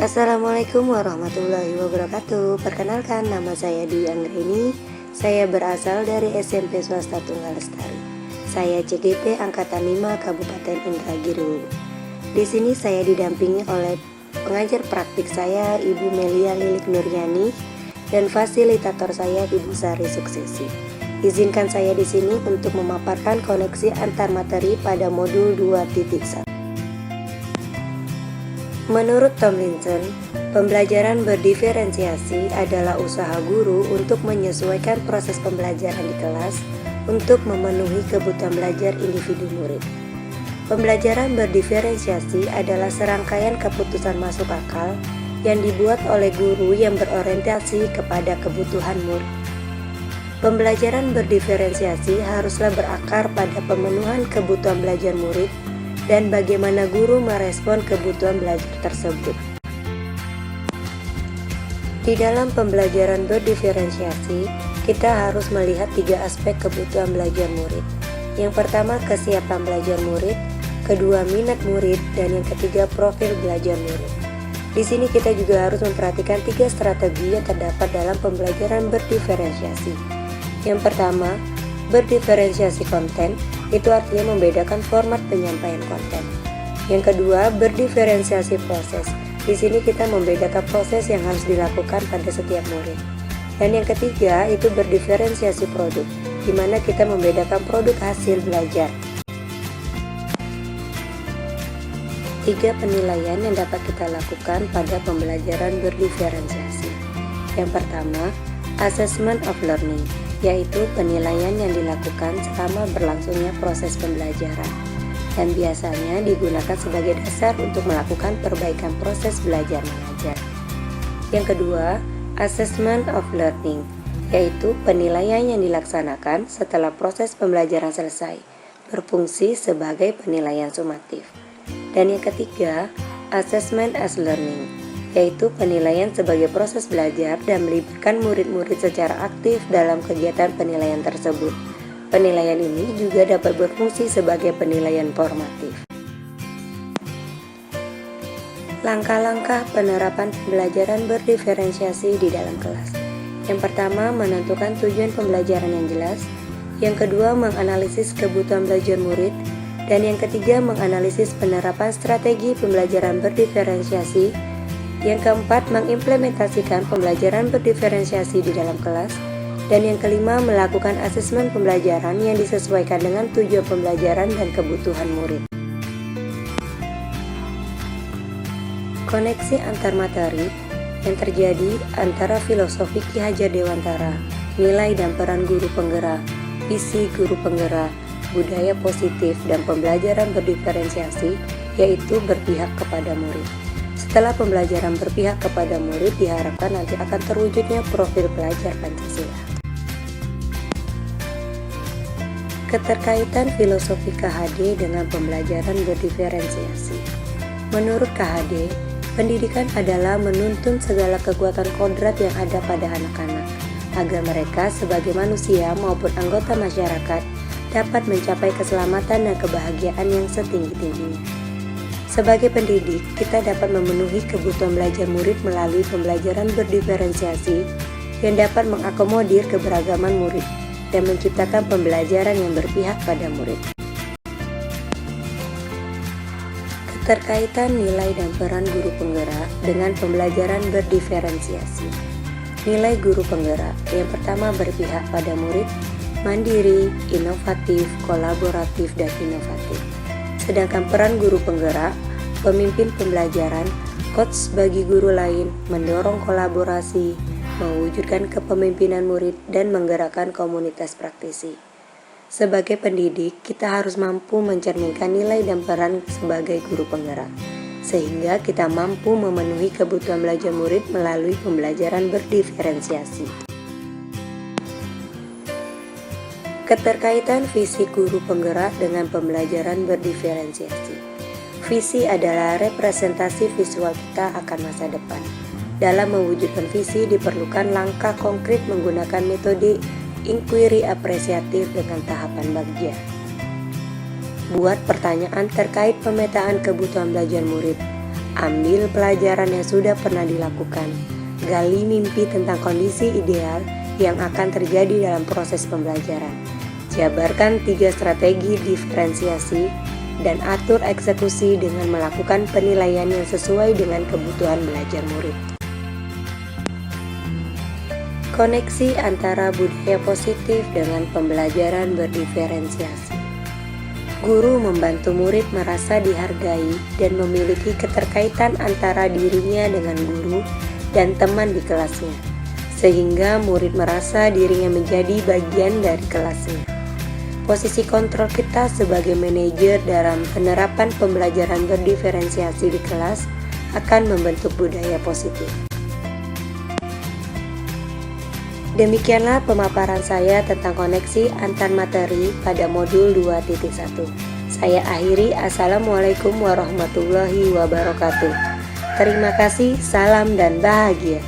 Assalamualaikum warahmatullahi wabarakatuh. Perkenalkan, nama saya Dwi Anggreni. Saya berasal dari SMP Swasta Tunggal Lestari. Saya CGP Angkatan 5 Kabupaten Indragiri. Di sini saya didampingi oleh pengajar praktik saya, Ibu Melia Lilik Nuryani, dan fasilitator saya, Ibu Sari Suksesi. Izinkan saya di sini untuk memaparkan koneksi antar materi pada modul 2.1. Menurut Tomlinson, pembelajaran berdiferensiasi adalah usaha guru untuk menyesuaikan proses pembelajaran di kelas untuk memenuhi kebutuhan belajar individu murid. Pembelajaran berdiferensiasi adalah serangkaian keputusan masuk akal yang dibuat oleh guru yang berorientasi kepada kebutuhan murid. Pembelajaran berdiferensiasi haruslah berakar pada pemenuhan kebutuhan belajar murid dan bagaimana guru merespon kebutuhan belajar tersebut. Di dalam pembelajaran berdiferensiasi, kita harus melihat 3 aspek kebutuhan belajar murid. Yang pertama, kesiapan belajar murid, kedua, minat murid, dan yang ketiga, profil belajar murid. Di sini kita juga harus memperhatikan 3 strategi yang terdapat dalam pembelajaran berdiferensiasi. Yang pertama, berdiferensiasi konten, itu artinya membedakan format penyampaian konten. Yang kedua, berdiferensiasi proses. Di sini kita membedakan proses yang harus dilakukan pada setiap murid. Dan yang ketiga, itu berdiferensiasi produk, di mana kita membedakan produk hasil belajar. 3 penilaian yang dapat kita lakukan pada pembelajaran berdiferensiasi. Yang pertama, assessment of learning, yaitu penilaian yang dilakukan selama berlangsungnya proses pembelajaran dan biasanya digunakan sebagai dasar untuk melakukan perbaikan proses belajar mengajar. Yang kedua, assessment of learning, yaitu penilaian yang dilaksanakan setelah proses pembelajaran selesai, berfungsi sebagai penilaian sumatif. Dan yang ketiga, assessment as learning, yaitu penilaian sebagai proses belajar dan melibatkan murid-murid secara aktif dalam kegiatan penilaian tersebut. Penilaian ini juga dapat berfungsi sebagai penilaian formatif. Langkah-langkah penerapan pembelajaran berdiferensiasi di dalam kelas. Yang pertama, menentukan tujuan pembelajaran yang jelas. Yang kedua, menganalisis kebutuhan belajar murid. Dan yang ketiga, menganalisis penerapan strategi pembelajaran berdiferensiasi. Yang keempat, mengimplementasikan pembelajaran berdiferensiasi di dalam kelas. Dan yang kelima, melakukan asesmen pembelajaran yang disesuaikan dengan tujuan pembelajaran dan kebutuhan murid. Koneksi antar materi yang terjadi antara filosofi Ki Hajar Dewantara, nilai dan peran guru penggerak, visi guru penggerak, budaya positif, dan pembelajaran berdiferensiasi, yaitu berpihak kepada murid. Setelah pembelajaran berpihak kepada murid, diharapkan nanti akan terwujudnya profil pelajar Pancasila. Keterkaitan filosofi KHD dengan pembelajaran berdiferensiasi. Menurut KHD, pendidikan adalah menuntun segala kekuatan kodrat yang ada pada anak-anak, agar mereka sebagai manusia maupun anggota masyarakat dapat mencapai keselamatan dan kebahagiaan yang setinggi-tingginya. Sebagai pendidik, kita dapat memenuhi kebutuhan belajar murid melalui pembelajaran berdiferensiasi yang dapat mengakomodir keberagaman murid dan menciptakan pembelajaran yang berpihak pada murid. Keterkaitan nilai dan peran guru penggerak dengan pembelajaran berdiferensiasi. Nilai guru penggerak yang pertama berpihak pada murid, mandiri, inovatif, kolaboratif, dan inovatif. Sedangkan peran guru penggerak, pemimpin pembelajaran, coach bagi guru lain, mendorong kolaborasi, mewujudkan kepemimpinan murid, dan menggerakkan komunitas praktisi. Sebagai pendidik, kita harus mampu mencerminkan nilai dan peran sebagai guru penggerak, sehingga kita mampu memenuhi kebutuhan belajar murid melalui pembelajaran berdiferensiasi. Keterkaitan visi guru penggerak dengan pembelajaran berdiferensiasi. Visi adalah representasi visual kita akan masa depan. Dalam mewujudkan visi diperlukan langkah konkret menggunakan metode inquiry apresiatif dengan tahapan bagja. Buat pertanyaan terkait pemetaan kebutuhan belajar murid. ambil pelajaran yang sudah pernah dilakukan, gali mimpi tentang kondisi ideal yang akan terjadi dalam proses pembelajaran, jabarkan 3 strategi diferensiasi, dan atur eksekusi dengan melakukan penilaian yang sesuai dengan kebutuhan belajar murid. Koneksi antara budaya positif dengan pembelajaran berdiferensiasi. Guru membantu murid merasa dihargai dan memiliki keterkaitan antara dirinya dengan guru dan teman di kelasnya, sehingga murid merasa dirinya menjadi bagian dari kelasnya. Posisi kontrol kita sebagai manajer dalam penerapan pembelajaran berdiferensiasi di kelas akan membentuk budaya positif. Demikianlah pemaparan saya tentang koneksi antar materi pada modul 2.1. Saya akhiri. Assalamualaikum warahmatullahi wabarakatuh. Terima kasih, salam dan bahagia.